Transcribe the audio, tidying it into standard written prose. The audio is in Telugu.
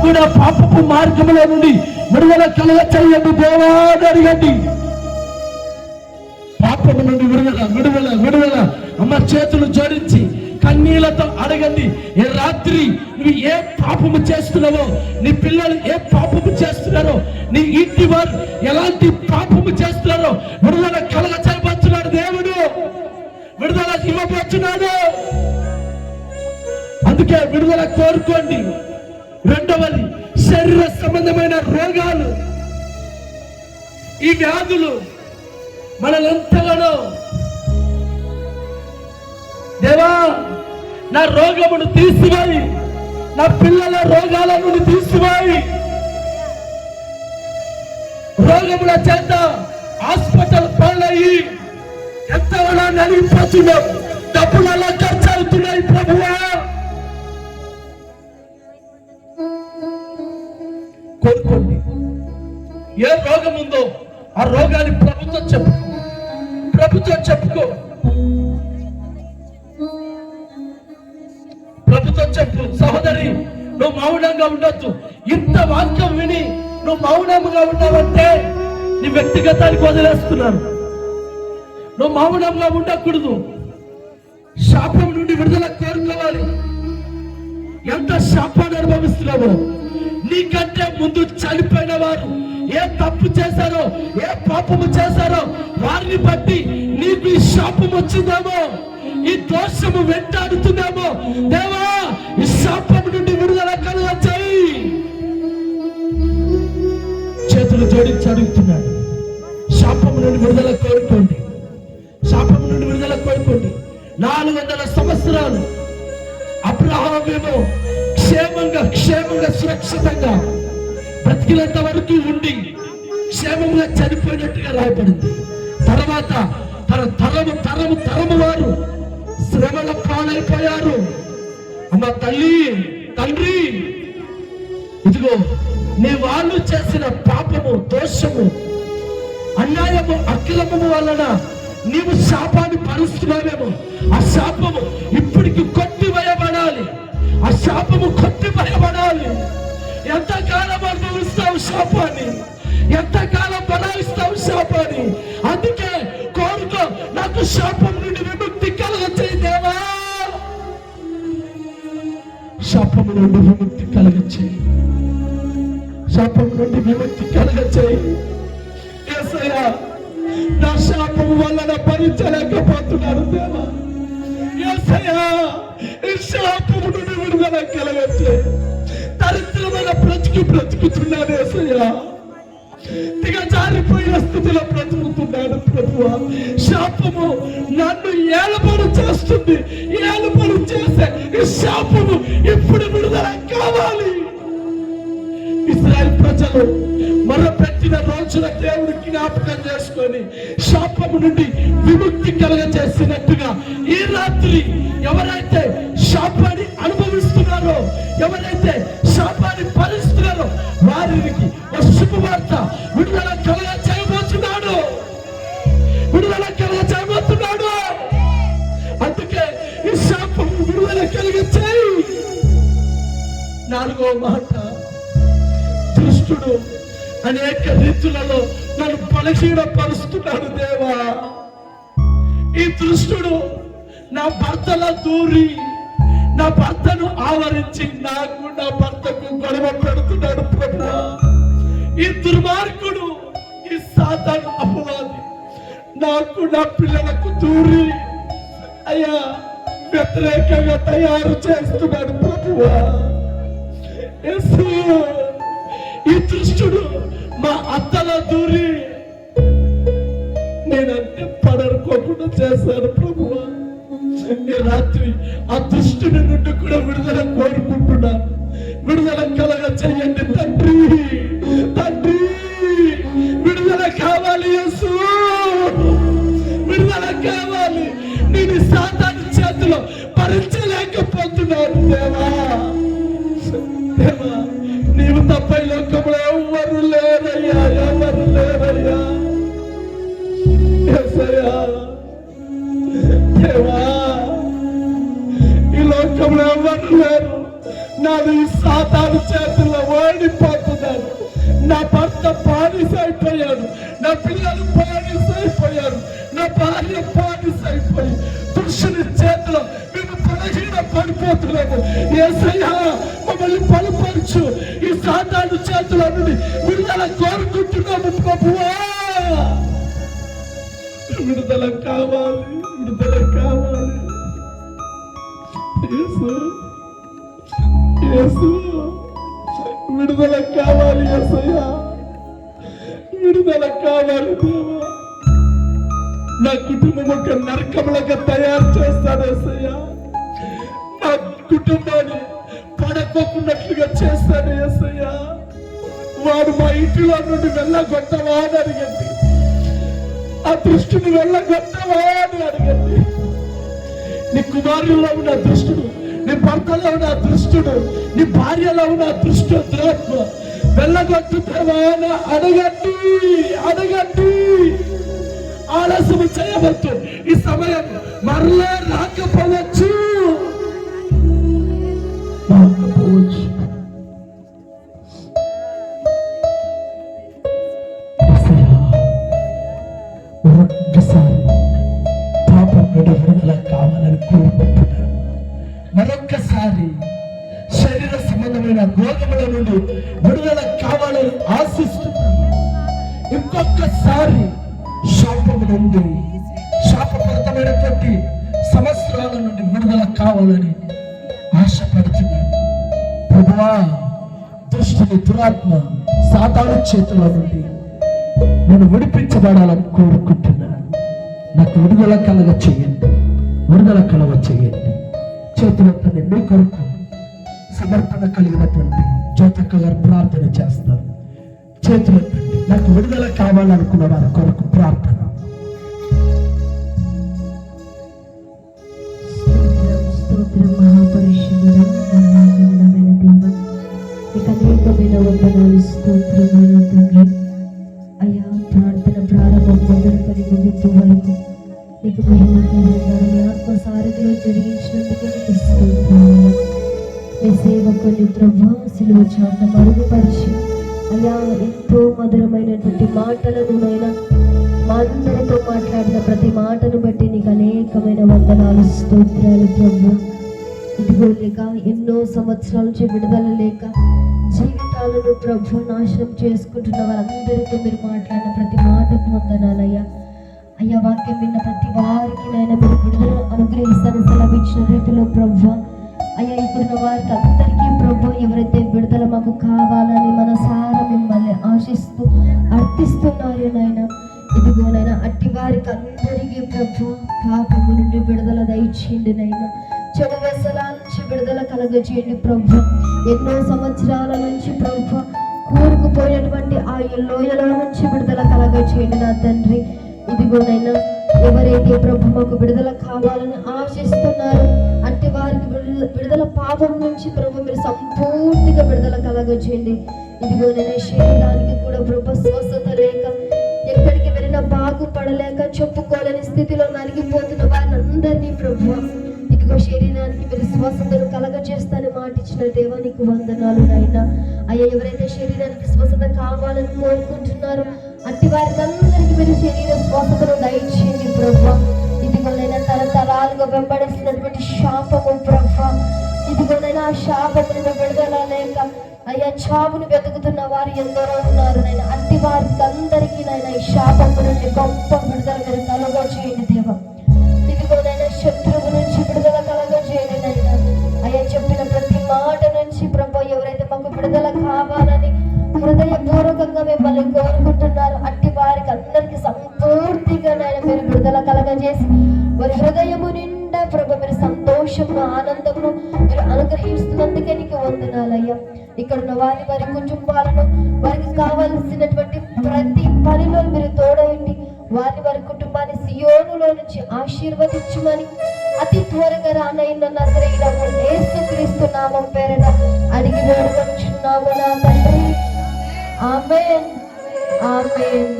కూడా పాపపు మార్గంలో నుండి విడుదల కలుగ చేయండి దేవా అని అడగండి. పాపము నుండి విడుదల విడుదల విడుదల అమ్మ చేతులు జోడించి కన్నీళ్లతో అడగండి. ఏ రాత్రి నువ్వు ఏ పాపము చేస్తున్నావో, నీ పిల్లలు ఏ పాపము చేస్తున్నారో, నీ ఇంటి వారు ఎలాంటి పాపము చేస్తున్నారో విడుదల కలుగ చేయబోతున్నాడు దేవుడు, విడుదల ఇవ్వబోతున్నాడు. అందుకే విడుదల కోరుకోండి. రెండవది, శరీర సంబంధమైన రోగాలు, ఈ వ్యాధులు మనల్ని దేవా నా రోగమును తీసివేయి, నా పిల్లల రోగాల నుండి తీసివేయి. రోగముల చేత హాస్పిటల్ పాలయ్యి ఎంతగా నలిగిపోతున్నాం, డబ్బులు అలా ఖర్చు అవుతున్నాయి. ప్రభువా కోరుకోండి. ఏ రోగం ఉందో ఆ రోగాన్ని ప్రభుత్వం చెప్పుకో. ప్రభుత్వం చెప్పు. సహోదరి, నువ్వు మౌనంగా ఉండొద్దు. ఇంత వాక్యం విని నువ్వు మౌనంగా ఉన్నావంటే నీ వ్యక్తిగతానికి వదిలేస్తున్నాను. నువ్వు మౌనంగా ఉండకూడదు. శాపం నుండి విడుదల కోరుకోవాలి. ఎంత శాపాన్ని అనుభవిస్తున్నావో, నీకంటే ముందు చనిపోయిన వారు ఏ తప్పు చేశారో, ఏ పాపము చేశారో వారిని బట్టి నీకు ఈ శాపం వచ్చిందేమో, ఈ దోషము వెంటాడుతుందేమో. దేవా ఈ శాపం నుండి విడుదల కలుగచేయి. చేతులు జోడించి అడుగుతున్నాడు. శాపం నుండి విడుదల కోరుకోండి. శాపం నుండి విడుదల కోరుకోండి. 400 సంవత్సరాలు అబ్రహామేమో క్షేమంగా సురక్షితంగా బ్రతికినంత వరకు ఉండి క్షేమంగా చనిపోయినట్టుగా రాయబడింది. తర్వాత తరము వారు శ్రమల పాలైపోయారు. అమ్మ తండ్రి, ఇదిగో నీ వాళ్ళు చేసిన పాపము, దోషము, అన్యాయము, అక్రమము వలన నీవు శాపాన్ని భరిస్తున్నావేమో. ఆ శాపము ఇప్పటికి కొట్టివేయబడాలి. ఆ శాపము కొట్టివేయబడాలి. ఎంతకాలం అనుభవిస్తావు శాపాన్ని? ఎంతకాలం బలాయిస్తావు శాపాన్ని? అందుకే కోరుకో, నాకు శాపం నుండి విముక్తి కలగచేయి దేవా. శాపం నుండి విముక్తి కలగచేయి. శాపం నుండి విముక్తి కలగచేయి. యేసయ్యా, నా శాపం వల్ల నా భరించలేకపోతున్నాను దేవా. యేసయ్యా, ఈ శాపం నుండి విడుదల కలగచేయి. దరిద్రమైన బ్రతుకుతున్నాను యేసయ్యా. దిగజారిపోయిన స్థితిలో బ్రతుకుతున్నాడు ప్రభువా. శాపము నన్ను ఏలుబడి చేస్తుంది. ఏలుబడి చేసే ఈ శాపము ఇప్పుడు విడుదల కావాలి. ఇశ్రాయేలు ప్రజలు మొరపెట్టిన రోజున దేవుడు జ్ఞాపకం చేసుకొని శాపము నుండి విముక్తి కలగజేసినట్టుగా ఈ రాత్రి ఎవరైతే శాపాన్ని అనుభవిస్తున్నారో, ఎవరైతే శాపాన్ని భరిస్తున్నారో వారికి శుభవార్త విడుదల కలగ చేయబోతున్నాడు. అందుకే ఈ శాపం విడుదల కలిగ చేయి. 4వ మాట, దుష్టుడు అనేక రీతులలో నన్ను బలహీనపరుస్తున్నాడు దేవా. ఈ దుష్టుడు నా భర్తలో దూరి నా భర్తను ఆవరించి నా భర్తకు గొడవ పెడుతున్నాడు ప్రభువా. ఈ దుర్మార్గుడు, ఈ సాతాను అపవాది నాకు, నా పిల్లలకు దూరి అయ్యా వ్యతిరేకంగా తయారు చేస్తున్నాడు ప్రభువా. యేసు, ఈ దుష్టుడు మా అత్తలో దూరి నేనంటే పడరుకోకుండా చేశాను ప్రభువా. ఈ రాత్రి ఆ దుష్టుని నుండి కూడా విడుదల కోరుకుంటున్నాను. విడుదల కలగ చెయ్యండి తండ్రి. విడుదల కావాలి యేసు, విడుదల కావాలి. నేను సాతాను చేతిలో భరించలేకపోతున్నాను దేవా. నీవు తప్ప ఈ లోకంలో ఎవరు లేరయ్యా. యేసయ్యా, దేవా, ఈ లోకంలో ఎవరు లేరు. నాది సాతాను చేతులు యేసయ్యా మమ్మల్ని బలపరచు. ఈ సాతాను చేతుల నుండి విడుదల కోరుకుంటున్నాము ప్రభువా. విడుదల కావాలి, విడుదల కావాలి. యేసు యేసు విడుదల కావాలి. యేసయ్యా విడుదల కావాలి దేవా. నా కుటుంబం ఒక నరకములుగా తయారు చేస్తాడు యేసయ్యా. నా కుటుంబాన్ని పడకోకున్నట్లుగా చేస్తాడు యేసయ్యా. వాడు మా ఇంటిలో నుండి వెళ్ళగొట్టవా అని అడిగండి. ఆ దృష్టిని వెళ్ళగొట్టవా అని అడగండి. నీ కుమారుల్లో ఉన్న దృష్టుడు, నీ భర్తలో ఉన్న దృష్టుడు, నీ భార్యలో ఉన్న దృష్టి ద్రోహ వెళ్ళగొట్టుతావా అని అడగండి, అడగండి. ఆలస్యం చేయవద్దు. ఈ సమయం మరలా రాకపోవచ్చు. మరొక్కసారి పాపం నుండి విడుదల కావాలని కోరుకుంటున్నాను. మరొక్కసారి శరీర సంబంధమైన రోగముల నుండి విడుదల కావాలని ఆశిస్తున్నాను. ఇంకొకసారి శాపము నుండి, శాపపరితమైనటువంటి సమస్యల నుండి విడుదల కావాలని ఆశపడుతున్నాను. ప్రభువా, దుష్టుని దురాత్మ సాతాను చేతుల నుండి నేను విడిపించబడాలని కోరుకుంటున్నాను. నాకు విడుదల కలగ చేయండి, విడుదల కలగ చేయండి. చేతులతో మీ కొరకు సమర్పణ కలిగినటువంటి జ్యోతక్క గారు ప్రార్థన చేస్తారు. చేతులెత్తండి. నాకు విడుదల కావాలనుకున్న వారి కొరకు ప్రార్థన. మహాపరిశుద్ధుడా, మహాగణమైన దేవ, నీకు అనేకమైన వందనాలు, స్తోత్రమైన తండ్రి. అయ్యా, ప్రార్థన ప్రారంభం మొదలుకొని ముగింపు వరకు నీకు మహిమకరంగా నీ ఆత్మ సారథిలో జరిగించినందుకే నీకు స్తోత్రములు. మీ సేవకుని ప్రభా సిలువ చాట మరుగుపరిచి అయ్యా ఎంతో మధురమైనటువంటి మాటలను నైనా మా అందరితో మాట్లాడిన ప్రతి మాటను బట్టి నీకు అనేకమైన వందనాలు, స్తోత్రాలు ప్రభు. ఇదిగో లేక ఎన్నో సంవత్సరాల నుంచి విడుదల లేక జీవితాలను ప్రభు నాశనం చేసుకుంటున్న వారందరితో మీరు మాట్లాడిన ప్రతి మాటకు వందనాలయ్యా. అయ్యా, వాక్యం విన్న ప్రతి వారికి నైనా మీరు విడుదల అనుగ్రహిస్తాను సెలవిచ్చిన రీతిలో ప్రభు. అయ్యా, ఇప్పుడున్న వారికి అందరికీ ప్రభు ఎవరైతే విడుదల మాకు కావాలని మనసారా మిమ్మల్ని ఆశిస్తూ అర్థిస్తున్నారు నాయన, ఇదిగోనైనా అట్టి వారికి అందరికీ ప్రభు పాపము నుండి విడుదల దయచేయండి నైనా. చెడు వ్యసనాల నుంచి విడుదల కలగజేయండి ప్రభు. ఎన్నో సంవత్సరాల నుంచి ప్రభు కూరుకుపోయినటువంటి ఆ లోయలో నుంచి విడుదల కలగజేయండి నా తండ్రి. ఇదిగోనైనా ఎవరైతే ప్రభు మాకు విడుదల కావాలని ఆశిస్తున్నారు అంటే వారికి విడుదల పాపం నుంచి ప్రభు మీరు సంపూర్తిగా విడుదల కలగజేయండి. ఇదిగోనైనా శరీరానికి కూడా ప్రభు స్వస్థత లేక ఎక్కడికి వెళ్ళినా బాగుపడలేక చెప్పుకోలేని స్థితిలో నలిగిపోతున్న వారిని అందరినీ ప్రభు ఇదిగో శరీరానికి మీరు స్వస్థతను కలగజేస్తానని మాటిచ్చిన దేవానికి వందనాలు నాయన. అయ్యా, ఎవరైతే శరీరానికి స్వస్థత కావాలని కోరుకుంటున్నారో అట్టి వారికి అందరికీ మీరు శరీర స్వస్థతను దయచేయండి ప్రభు. ఇదిగోనైనా తరతరాలుగా వెంబడిస్తున్నటువంటి శాపము ప్రభు, ఇదిగోనైనా ఆ శాపమును విడుదల లేక అయ్యా చావును వెతుకుతున్న వారు ఎందరో ఉన్నారు నైనా. అట్టి వారికి అందరికీ నైనా ఈ శాపము నుండి గొప్ప విడుదల మీరు కలగజేయండి దేవా. ఇదిగోనైనా శత్రువు నుంచి విడుదల కలగజేయండి నైనా. అయ్యా, చెప్పిన ప్రతి మాట నుంచి ప్రభు ఎవరైతే మాకు విడుదల కావాలని హృదయపూర్వకంగా మిమ్మల్ని కోరుకుంటున్నారు అట్టి వారికి అందరికి సంపూర్తిగా నాయన మీరు విడుదల కలగజేసి వారి హృదయము నిండా ప్రభు మీరు సంతోషము ఆనందమును మీరు అనుగ్రహిస్తున్నందుకే నీకు వందనాలయ్యా. ఇక్కడ ఉన్న వారి కుటుంబాలను వారికి కావలసినటువంటి ప్రతి పనిలో మీరు తోడయండి. వారి కుటుంబాన్ని సియోనులో నుంచి ఆశీర్వదించుమని అతి త్వరగా రానైన నజరేయుడైన యేసుక్రీస్తు నామం పేరిట అడిగి వేడుకొనుచున్నాము నా తండ్రి. ఆమేన్, ఆమేన్.